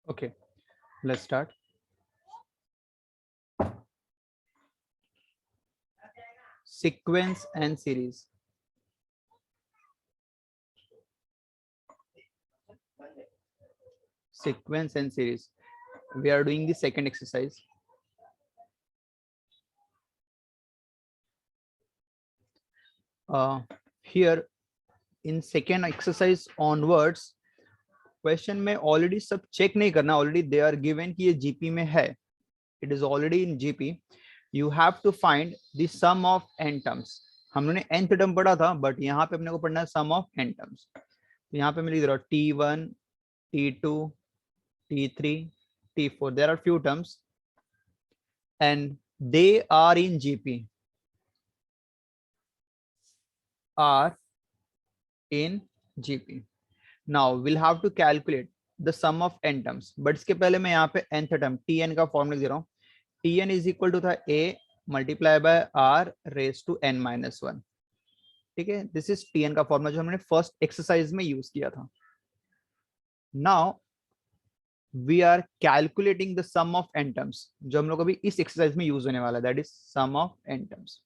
Okay, let's start. Sequence and series. Sequence and series. We are doing the second exercise. Here in second exercise onwards, question में already सब check नहीं करना, already they are given कि ये GP में है, it is already in GP. You have to find the sum of N terms. हमने nth term पढ़ा था, बट यहाँ पे अपने को पढ़ना है सम ऑफ एन टर्म्स. तो यहाँ पे मैं लिख दे रहा हूँ T1, T2, T3, T4. There are few terms and they are in GP. Are in GP. Now we'll have to calculate the sum of n terms. But इसके पहले मैं यहाँ पे nth term Tn का फॉर्मूला दे रहा हूँ. Tn is equal to था A multiply by R raised to n minus 1. ठीक है, दिस इज Tn का फॉर्मूला जो हमने फर्स्ट एक्सरसाइज में यूज किया था. Now we are calculating the sum of n terms, जो हम लोग अभी इस एक्सरसाइज में यूज होने वाला है, that is sum of n terms.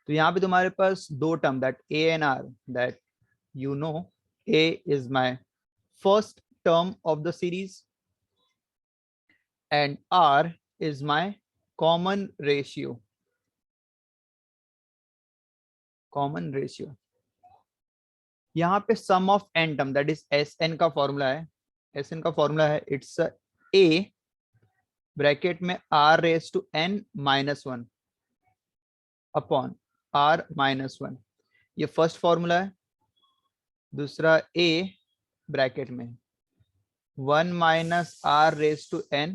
तो यहाँ पे तुम्हारे पास दो term that a and r, that you know a is my first term of the series and r is my common ratio. Common ratio. यहाँ पे sum of n term that is Sn का formula है. Sn का formula है it's a bracket में r raise to n minus 1 upon r minus 1. ये first formula है. दूसरा a ब्रैकेट में 1 minus r raise to n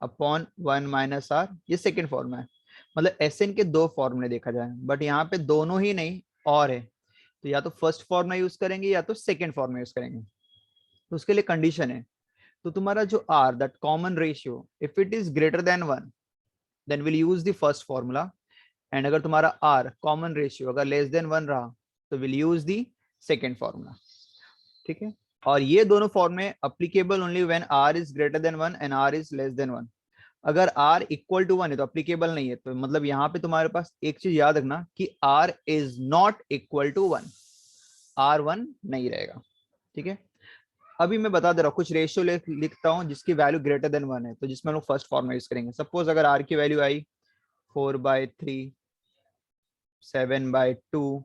upon 1 minus r, ये सेकेंड फॉर्मूला है. मतलब Sn के दो फॉर्मूले देखा जाए, बट यहाँ पे दोनों ही नहीं और है, तो या तो फर्स्ट फॉर्मूला यूज करेंगे या तो सेकेंड फॉर्मूला यूज करेंगे. तो उसके लिए कंडीशन है, तो तुम्हारा जो r that common ratio if it is greater than 1 then will use the first formula, and अगर तुम्हारा r कॉमन रेशियो अगर लेस देन 1 रहा तो will use the second formula. ठीक है, और ये दोनों फॉर्मूले applicable only when r is greater than 1 and r is less than 1. अगर r इक्वल टू 1 है तो अप्लीकेबल नहीं है. तो मतलब यहाँ पे तुम्हारे पास एक चीज याद रखना कि r is not equal to 1, r 1 नहीं रहेगा. ठीक है, अभी मैं बता दे रहा हूँ कुछ रेशियो लिखता हूँ जिसकी वैल्यू ग्रेटर देन 1 है, तो जिसमें हम लोग फर्स्ट फॉर्मूला यूज करेंगे. सपोज अगर r की वैल्यू आई 4/3, 7/2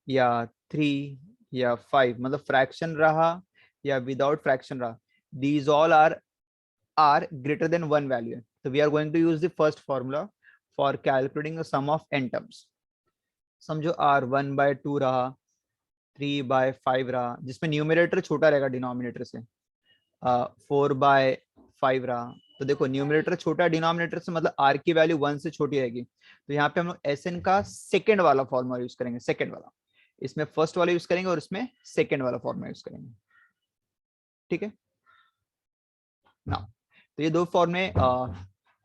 या 3 या 5, मतलब फ्रैक्शन रहा या विदाउट फ्रैक्शन रहा, these all are greater than 1 value. तो we are going to use the first formula for calculating the sum of n terms. समझो r 1/2 रहा, 3/5 रहा, जिसमें न्यूमरेटर छोटा रहेगा डिनोमिनेटर से, 4/5 रहा. तो देखो न्यूमरेटर छोटा डिनोमिनेटर से, मतलब r की वैल्यू 1 से छोटी रहेगी. तो यहाँ पे हम लोग Sn का सेकेंड वाला फॉर्मूला यूज करेंगे, सेकेंड वाला. इसमें फर्स्ट वाला यूज करेंगे और इसमें सेकेंड वाला फॉर्मूला यूज करेंगे. ठीक है ना. तो ये दो फॉर्मूले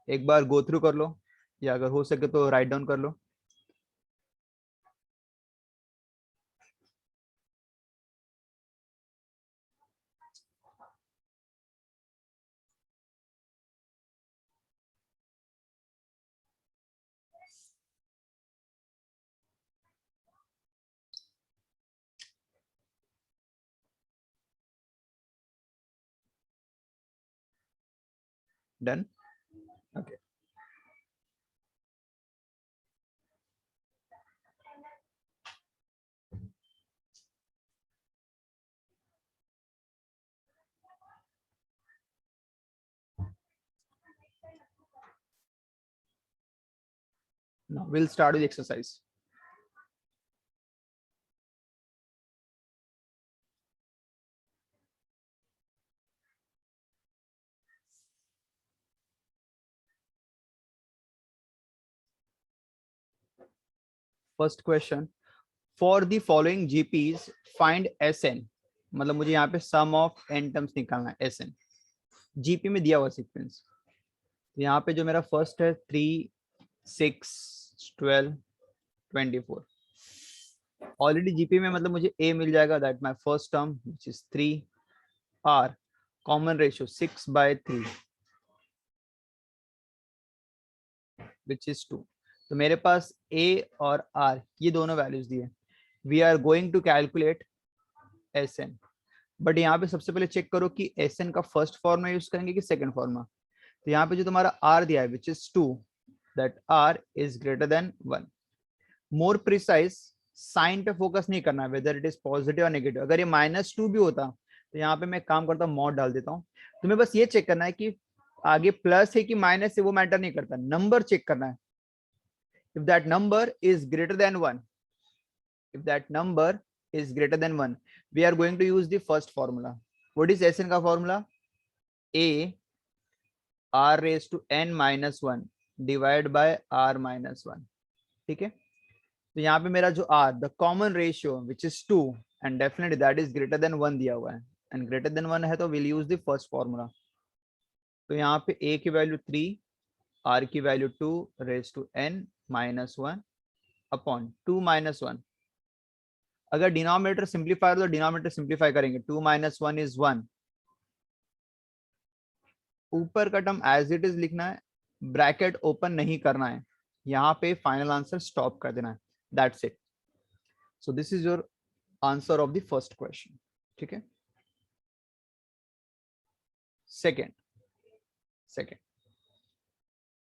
एक बार गो थ्रू कर लो, या अगर हो सके तो राइट डाउन कर लो. Done. Okay, now we'll start with exercise. First question, for the following GPs find Sn. मतलब मुझे यहाँ पे सम ऑफ n टर्म्स निकालना है. Sn जीपी में दिया हुआ सीक्वेंस. यहाँ पे जो मेरा फर्स्ट है 3, 6, 12, 24. ऑलरेडी जीपी में मतलब मुझे a मिल जाएगा, that my first term which is 3. r common ratio 6/3 which is 2। तो मेरे पास a और r ये दोनों वैल्यूज दिए। We are going to calculate Sn, but यहाँ पे सबसे पहले चेक करो कि Sn का फर्स्ट फॉर्मा यूज करेंगे कि सेकंड फॉर्मा। तो यहाँ पे जो तुम्हारा r दिया है which is 2, that r is greater than 1। More precise sign पे फोकस नहीं करना है, वेदर इट इज पॉजिटिव और नेगेटिव। अगर ये -2 भी होता तो यहाँ पे मैं काम करता हूँ मॉड डाल देता हूँ। तुम्हें बस ये चेक करना है कि आगे प्लस है कि माइनस है, वो मैटर नहीं करता, नंबर चेक करना है। If that number is greater than 1, if that number is greater than 1, we are going to use the first formula. What is Sn का formula? A r raised to n minus 1 divided by r minus 1। ठीक है, तो यहाँ पे मेरा जो r, the common ratio which is 2 and definitely that is greater than 1 दिया हुआ है, and greater than 1 है तो we'll use the first formula। तो यहाँ पे a की वैल्यू 3, r की value 2 raised to n minus 1 upon 2 minus 1। अगर डिनोमिनेटर सिंप्लीफाई तो डिनोमिनेटर सिंप्लीफाई करेंगे, 2 - 1 is 1। ऊपर का टर्म एज इट इज लिखना है, ब्रैकेट ओपन नहीं करना है, यहाँ पे फाइनल आंसर स्टॉप कर देना है, that's it. So this is your answer of the first question. ठीक है, second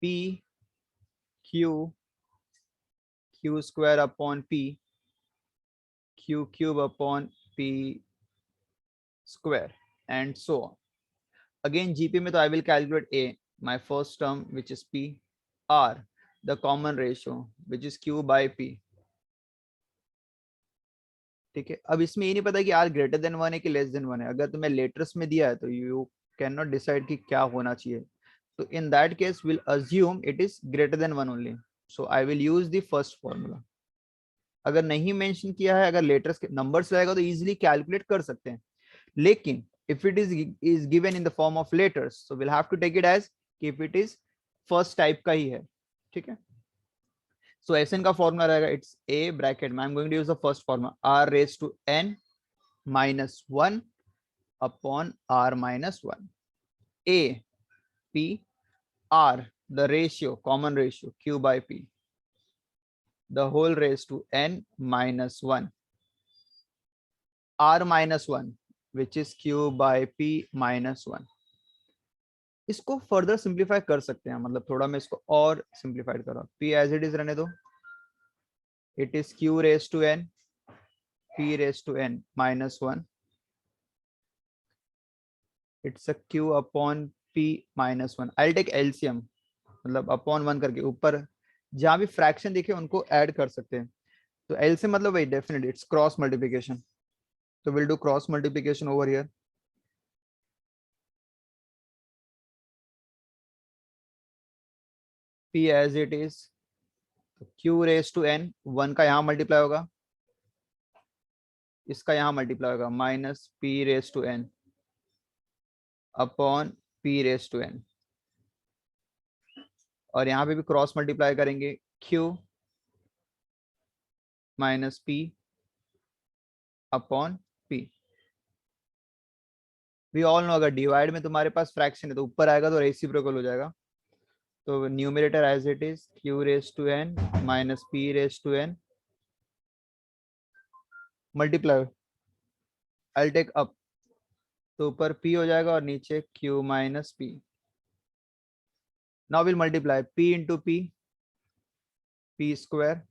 p q square upon p q cube upon p square and so on. Again GP में तो I will calculate A, my first term which is P, R the common ratio which is Q by P। ठीक है, अब इसमें ये नहीं पता कि R ग्रेटर देन 1 है कि लेस देन 1 है। अगर तुम्हें लेटर्स में दिया है तो यू कैन नॉट डिसाइड कि क्या होना चाहिए। तो in that case will assume it is greater than 1 only, so I will use the first formula. अगर नहीं मेंशन किया है, अगर लेटर्स के नंबर्स रहेगा तो इजीली कैलकुलेट कर सकते हैं, लेकिन if it is given in the form of letters, so we'll have to take it as if it is first type का ही है। ठीक है, so Sn का फॉर्मूला रहेगा, it's a bracket में I'm going to use the first formula, r raised to n minus 1 upon r minus 1। a p r the ratio, common ratio q by p the whole raised to n minus 1 r minus 1 which is q by p minus 1। इसको further simplify कर सकते हैं, मतलब थोड़ा मैं इसको और simplified कर रहा हूँ। p एज इट इज रहने दो, it is q raise to n p raise to n minus 1, it's a q upon p minus 1। I take LCM, मतलब अपॉन 1 करके ऊपर जहां भी फ्रैक्शन दिखे उनको ऐड कर सकते हैं। तो एलसीएम मतलब वही डेफिनेटली इट्स क्रॉस मल्टीप्लिकेशन, तो will do cross multiplication over here. p as it is, q raise to n, 1 का यहाँ मल्टीप्लाई होगा, इसका यहाँ मल्टीप्लाई होगा, minus p raise to n upon p raise to n, और यहाँ पे भी क्रॉस मल्टीप्लाई करेंगे, q minus p upon p। We all know अगर डिवाइड में तुम्हारे पास फ्रैक्शन है तो ऊपर आएगा तो रेसिप्रोकल हो जाएगा। तो numerator as it is q raise to n minus p raise to n multiply, I take up, तो ऊपर p हो जाएगा और नीचे q minus p। Now will multiply p into p square,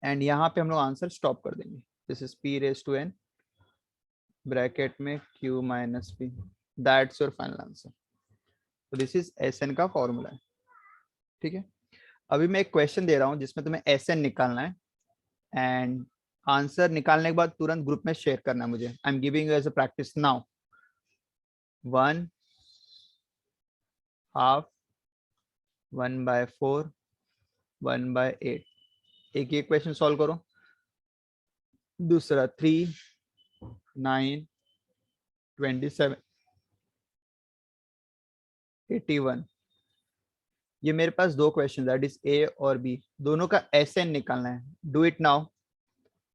and यहाँ पे हम लोग आंसर स्टॉप कर देंगे। This is p raise to n bracket में q minus p, that's your final answer. तो दिस इज Sn का फॉर्मूला है। ठीक है, अभी मैं एक क्वेश्चन दे रहा हूँ जिसमें तुम्हें Sn निकालना है, एंड आंसर निकालने के बाद तुरंत ग्रुप में शेयर करना है मुझे। I am giving you as a practice now. 1 half 1/4 1/8, एक ये क्वेश्चन सॉल्व करो। दूसरा 3 9 27 81। ये मेरे पास दो क्वेश्चन, दैट इज ए और बी, दोनों का Sn निकालना है। Do it now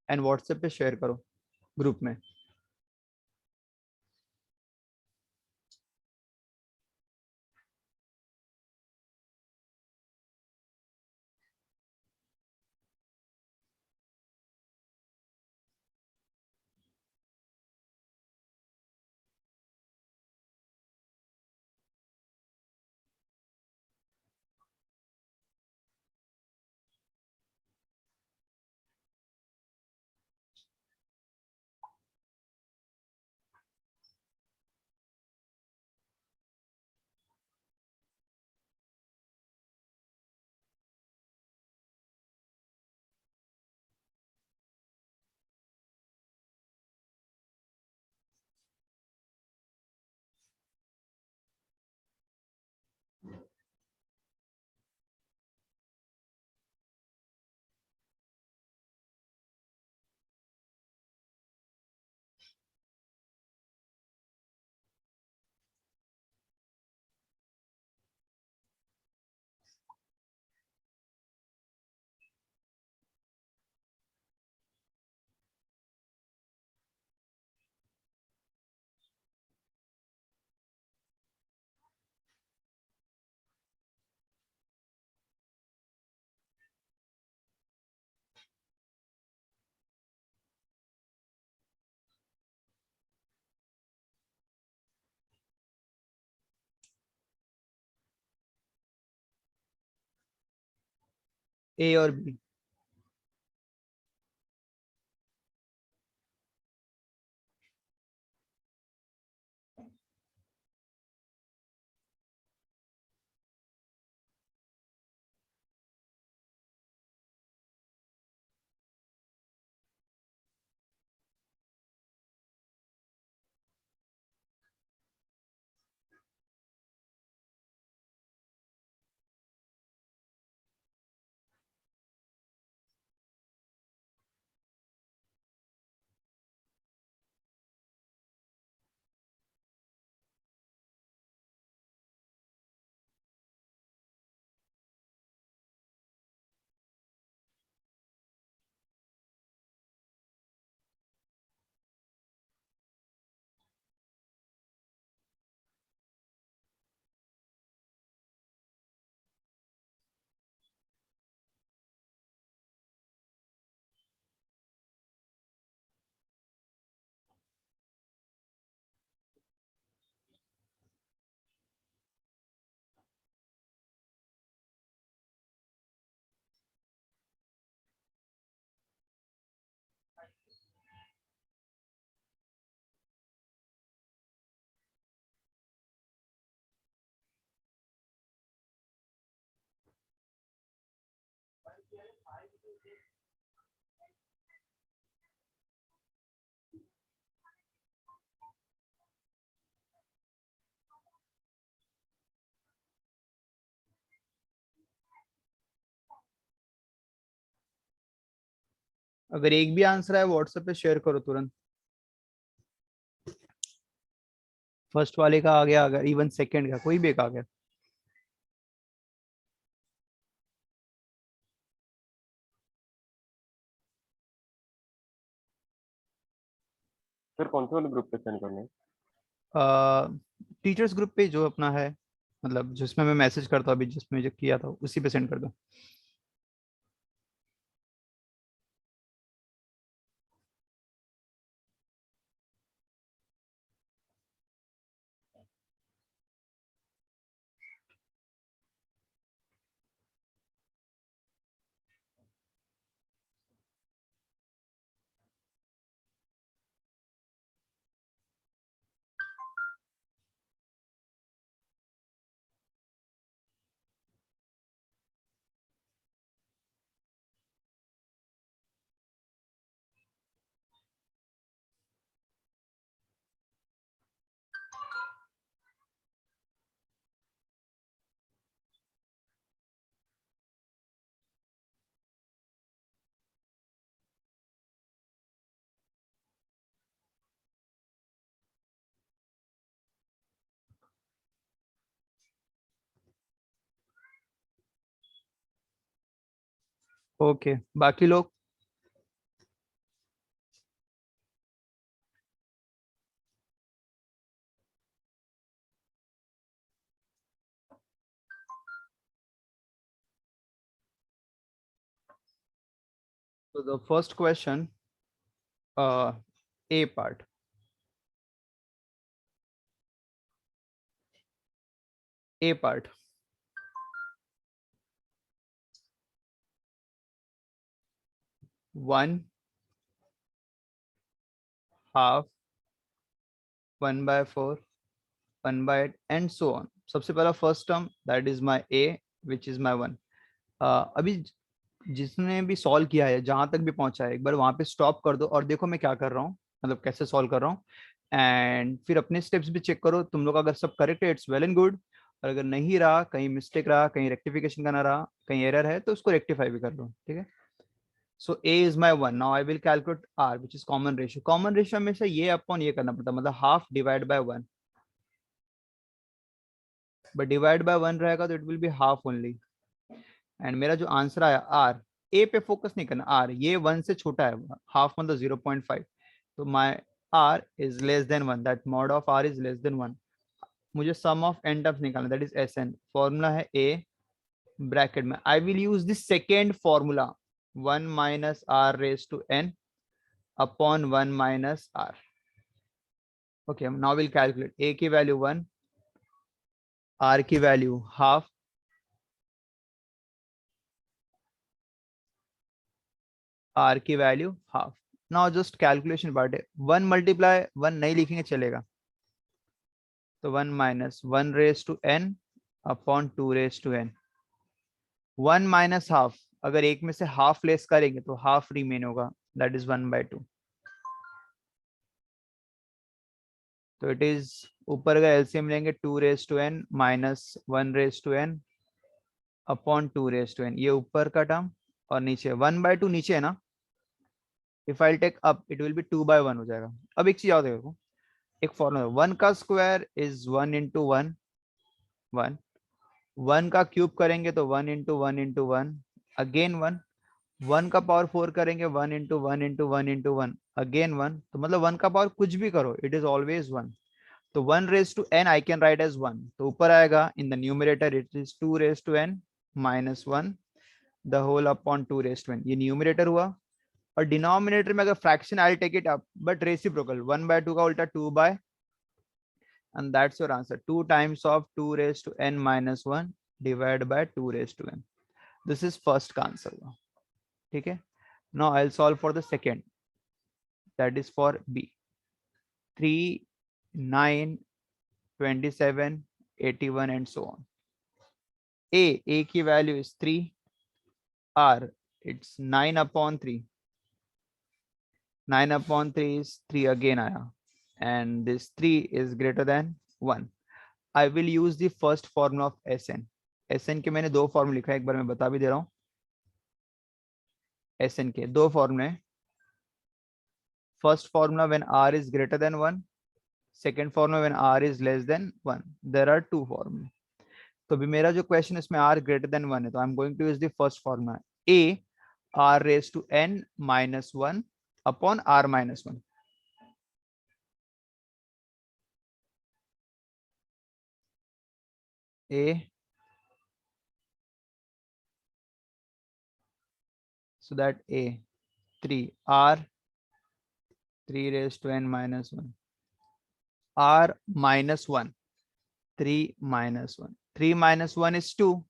and WhatsApp पे शेयर करो ग्रुप में। ए और बी? अगर एक भी आंसर है व्हाट्सएप पे शेयर करो तुरंत। फर्स्ट वाले का आ गया, अगर इवन सेकंड का कोई भी एक आ गया। फिर कौन से वाले ग्रुप पे सेंड करना है? टीचर्स ग्रुप पे जो अपना है, मतलब जिसमें मैं मैसेज करता हूँ अभी, जिसमें जो किया था उसी पे सेंड कर दो। ओके, बाकी लोग? तो the first question, A part. A part, 1, half, 1/4, 1/8 and so on. सबसे पहला first term that is my A, which is my 1। अभी जिसने भी सॉल्व किया है, जहां तक भी पहुंचा है, एक बार वहां पे स्टॉप कर दो और देखो मैं क्या कर रहा हूँ, मतलब कैसे सॉल्व कर रहा हूँ। एंड फिर अपने स्टेप्स भी चेक करो। तुम लोग अगर सब करेक्ट है इट्स वेल एंड गुड, और अगर नहीं रहा, कहीं मिस्टेक रहा, कहीं रेक्टिफिकेशन करना रहा, कहीं एरर है, तो उसको रेक्टिफाई भी कर लो, ठीक है। So A is my 1। Now I will calculate R which is common ratio. Common ratio में से ये अपॉन ये करना पड़ता है, मतलब half divide by 1। But divide by 1 रहेगा तो it will be half only. And मेरा जो आंसर आया आर, ए पे फोकस नहीं करना, आर ये 1 से छोटा है, हाफ मतलब 0.5। तो my R is less than 1, that mod of R is less than 1। मुझे सम ऑफ एन टर्म्स निकालना, that is S N. Formula है ए, ब्रैकेट में I will use this second formula, 1 minus R raise to N upon 1 minus R. Okay, now will calculate. A की value 1, R की value half, r की value half. Now just calculation part है. 1 multiply 1 नहीं लिखेंगे चलेगा, तो 1 minus 1 raise to n upon 2 raise to n. 1 minus half, अगर एक में से हाफ लेस करेंगे तो हाफ रिमेन होगा, दैट इज 1/2. तो इट इज, ऊपर का एलसीएम लेंगे 2 raise to n minus 1 raise to n upon 2 raise to n. ये ऊपर का टर्म और नीचे 1/2 नीचे है ना. If I take up it will be 2/1 हो जाएगा. अब एक चीज याद रखो, एक फॉर्मूला, 1 का स्क्वायर इज 1 इंटू 1 1. 1 का क्यूब करेंगे तो 1 इंटू 1 इंटू 1 अगेन 1. 1 का पावर 4 करेंगे 1 इंटू 1 इंटू 1 इंटू 1 अगेन 1. तो मतलब 1 का पावर कुछ भी करो इट इज ऑलवेज 1. तो 1 raise to n I can write as 1. तो ऊपर आएगा in the numerator it is 2 raise to n minus 1 the whole upon 2 raise to n. ये न्यूमरेटर हुआ. और डिनोमिनेटर में अगर fraction I take it up but reciprocal, 1/2 का उल्टा 2 by, and that's your answer. 2 times of 2 raised to n minus 1 divided by 2 raised to n. This is first का answer हुआ. ठीक है. Now I'll solve for the second, that is for B. 3, 9, 27, 81 and so on. A की value is 3. R, it's 9 upon 3. 9 upon 3 is 3 again आया, and this 3 is greater than 1. I will use the first formula of Sn. Sn के मैंने दो फॉर्मूले लिखा है, एक बार मैं बता भी दे रहा हूँ. Sn के दो फॉर्मूले. First formula when r is greater than 1, second formula when r is less than 1. There are two फॉर्मूले. तो अभी मेरा जो क्वेश्चन इसमें r greater than 1 है, तो I am going to use the first formula a r raised to n minus 1 upon r minus 1. A, so that a 3 r 3 raised to n minus 1 r minus 1 3 minus 1. 3 minus 1 is 2.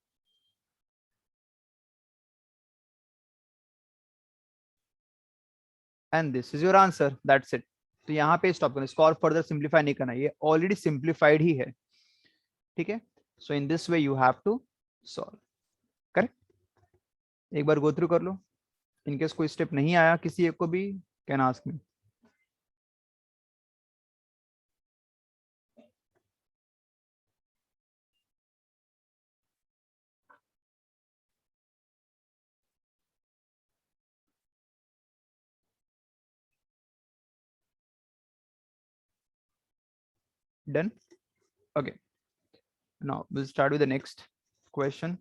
And this is your answer. That's it. तो यहाँ पे stop करना, इसको और further simplify नहीं करना, ये already simplified ही है. ठीक है. So in this way you have to solve. Correct. एक बार गो थ्रू कर लो. इनकेस कोई स्टेप नहीं आया किसी एक को भी, can ask me. Done. Okay. Now we'll start with the next question.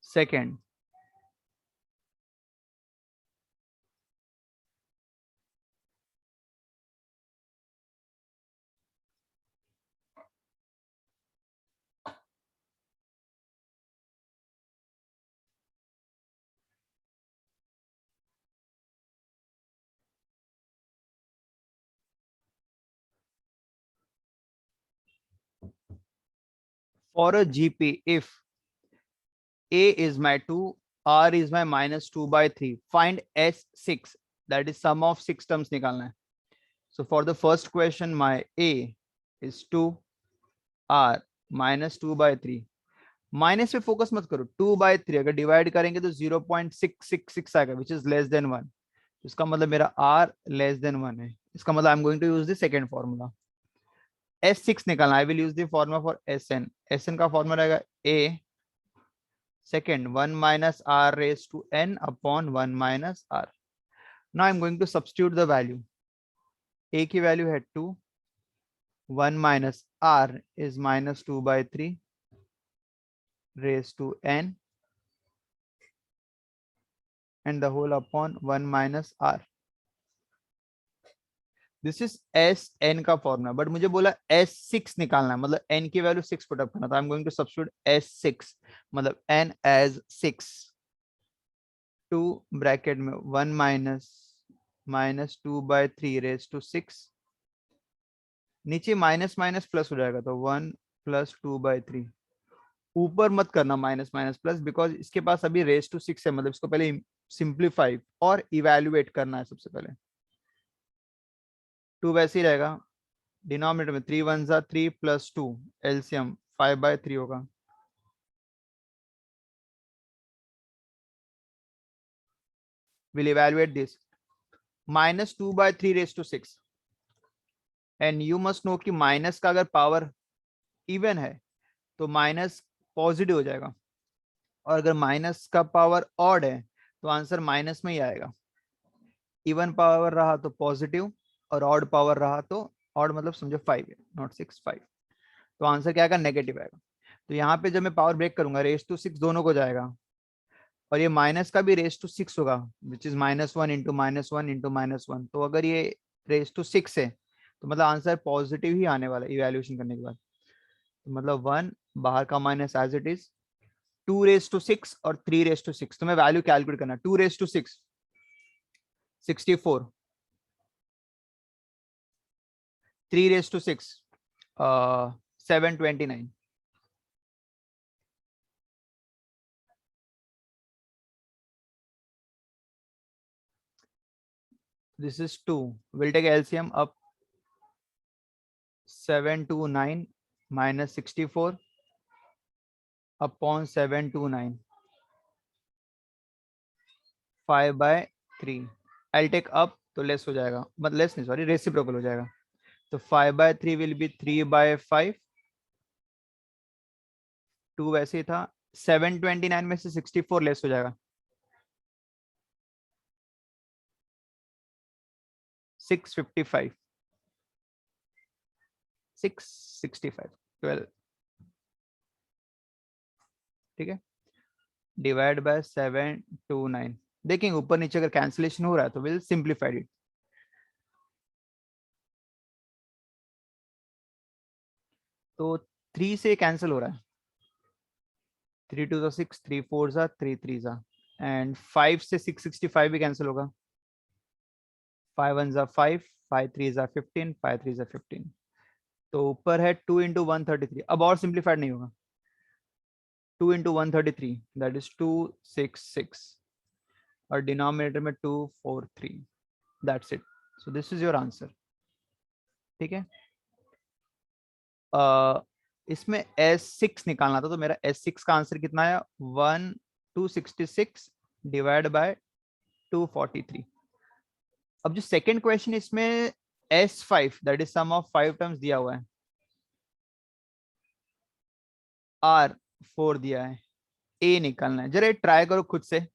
Second. For a GP, if A is my 2, R is my minus 2/3, find S6, that is sum of 6 terms निकालना है. So for the first question, my A is 2, R minus 2/3. Minus पे focus मत करो. 2/3 अगर divide करेंगे तो 0.666 आएगा, which is less than 1. इसका मतलब मेरा R लेस देन 1 है. इसका मतलब I am going to use the second formula. S6 निकालना. I will use the formula for Sn. Sn का फॉर्मूला रहेगा A second 1 minus r raised to n upon 1 minus r. Now I'm going to substitute the value. A की value है 2, 1 minus r is minus 2/3 raised to n and the whole upon 1 minus r. This is Sn का formula, but मुझे बोला S6 निकालना है, मतलब n की value 6 put up करना. तो I am going to substitute S6, मतलब n as 6. 2 ब्रैकेट में 1 minus 2/3 raised to 6. नीचे माइनस माइनस प्लस हो जाएगा, तो 1 plus 2/3. ऊपर मत करना माइनस माइनस प्लस, बिकॉज इसके पास अभी रेस टू 6 है, मतलब इसको पहले सिंप्लीफाई और इवेल्युएट करना है सबसे पहले। 2 वैसे ही रहेगा, डिनोमिनेटर में 3 1 जा 3 प्लस 2, एलसीएम 5/3 होगा। Will evaluate this, -2/3 raise to 6, and you must know कि माइनस का अगर पावर इवन है तो माइनस पॉजिटिव हो जाएगा, और अगर माइनस का पावर ऑड है तो आंसर माइनस में ही आएगा। इवन पावर रहा तो पॉजिटिव, और ऑड पावर रहा तो, ऑड मतलब समझो 5 है, नॉट 6, 5, तो आंसर क्या आएगा, नेगेटिव आएगा। तो यहाँ पे जब मैं पावर ब्रेक करूंगा रेस टू 6 दोनों को जाएगा, और ये माइनस का भी रेस टू 6 होगा, विच इज -1 इंटू -1 इंटू -1। तो अगर ये रेस टू 6 है तो मतलब आंसर पॉजिटिव ही आने वाला है इवेल्युएशन करने के बाद। तो मतलब 1 बाहर का minus as it is, 2 raise to 6 और 3 रेस टू 6, तो मैं वैल्यू कैलकुलेट करना, 2 raise to 6 64, 3 raise to 6 729, this is 2, we'll take LCM up, 729 minus 64 upon 729, 5/3, I'll take up तो लेस हो जाएगा, मतलब लेस नहीं सॉरी रेसिप्रोकल हो जाएगा, तो 5/3 विल बी 3/5, 2 वैसे ही था, 729 में से 64 लेस हो जाएगा, 655, 665, 12, ठीक है, डिवाइड बाय 729। देखेंगे ऊपर नीचे अगर कैंसिलेशन हो रहा है तो विल सिंप्लीफाइड इट। तो 3 से कैंसिल हो रहा है, 3 2 जा 6, 3 4 जा 3 3 जा, एंड 5 से 665 भी कैंसिल होगा, 5 1 जा 5, 5 3 जा 15, 5 3 जा 15, तो ऊपर है 2 इंटू 133, अब और सिंप्लीफाइड नहीं होगा, 2 इंटू 133 दैट इज 266, और डिनोमिनेटर में 243, that's it, so this is your answer, ठीक है। इसमें S6 निकालना था, तो मेरा S6 का आंसर कितना आया, 266 डिवाइड बाय 243। अब जो सेकंड क्वेश्चन इसमें S5 that is sum of 5 terms दिया हुआ है, R4 दिया है, A निकालना है, जरा ट्राई करो खुद से,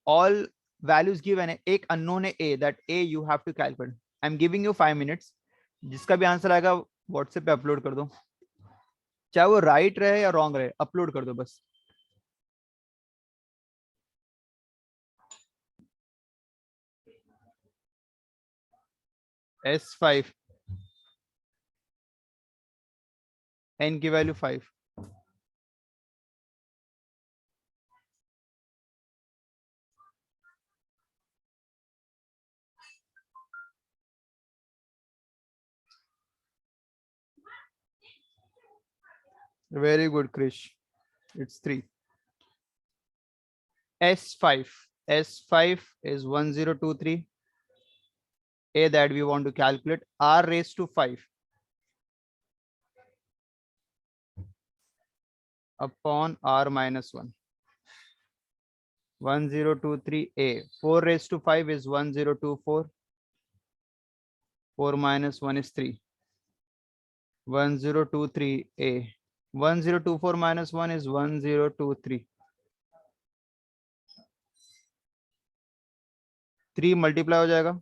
ऑल वैल्यूज गिवन है, एक अननोन है A, that A you have to calculate, I am giving you 5 minutes, जिसका भी आंसर आएगा व्हाट्सएप पे अपलोड कर दो, चाहे वो राइट रहे या रॉन्ग रहे, अपलोड कर दो बस। S5, N की value 5, very good Krish, it's 3, S5, S5 is 1023, A that we want to calculate, R raised to 5 upon R minus 1, 1023 A, 4 raised to 5 is 1024, 4 minus 1 is 3, 1023 A, 1024 minus 1 is 1023, 3 multiply हो जाएगा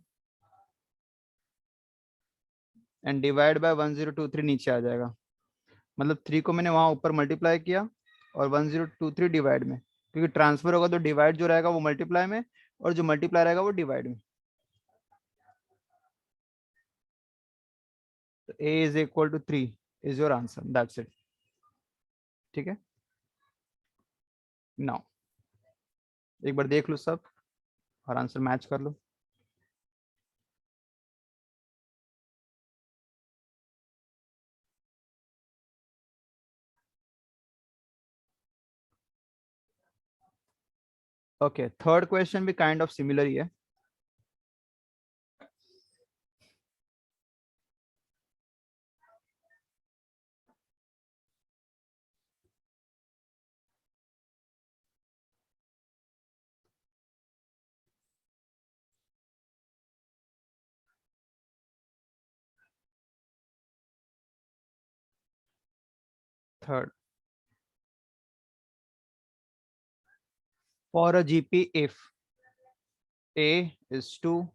and divide by 1023 नीचे आ जाएगा, मतलब 3 को मैंने वहां ऊपर multiply किया और 1023 डिवाइड में, क्योंकि ट्रांसफर होगा तो डिवाइड जो रहेगा वो मल्टीप्लाई में, और जो मल्टीप्लाई रहेगा वो डिवाइड में, तो A is equal to 3 is your answer, that's it, ठीक है। नाउ एक बार देख लो सब और आंसर मैच कर लो। ओके, थर्ड क्वेश्चन भी काइंड ऑफ सिमिलर ही है. Third, for a GP if A is 2,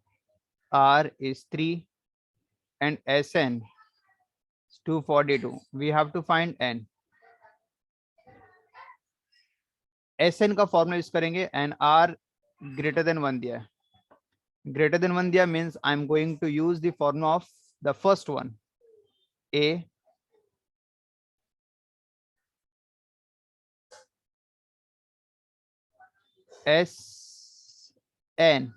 R is 3 and Sn is 242, we have to find n. Sn का फॉर्मूला यूज करेंगे एंड R ग्रेटर देन 1 दिया है. Greater than 1 दिया means I am going to use the formula of the first one, A S n